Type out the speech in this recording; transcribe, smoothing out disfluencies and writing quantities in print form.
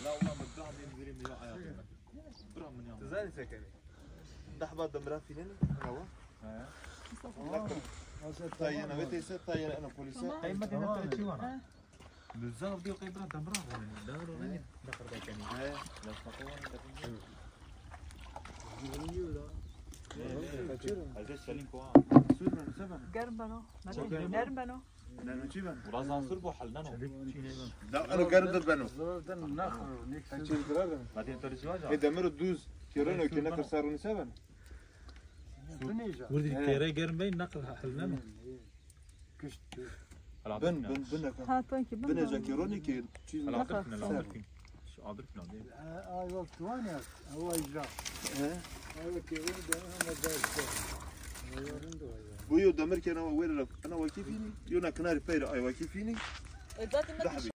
لا والله مدعم ينزل من حياتنا برا من يوم تزال سكني دحبة دمرة فيني هوا طيب أنا بيتي ست طيب أنا بوليسة أي مدينة تأتي وانا بالزاف ديو قيبرا دمرة دارو غني دخل بكني لا تقول هذا سليم كوا سوبر سبعة قربنو نربنو لأنه شيبان ورازان صربو حلنا لا أنا قرد بنو بعدين ترى زواج إذا مرد دوز كيرونو كي نكر صاروني سبعة ولدي كيري قرن نقل حلنا بن بن جاكيروني كي شيء عادرفنا اي وقت وانا هو اجرا هذا كيروني ده انا دايس بويو دمر كي أنا وين أنا وكيفيني يونا كناري بيرا أي وكيفيني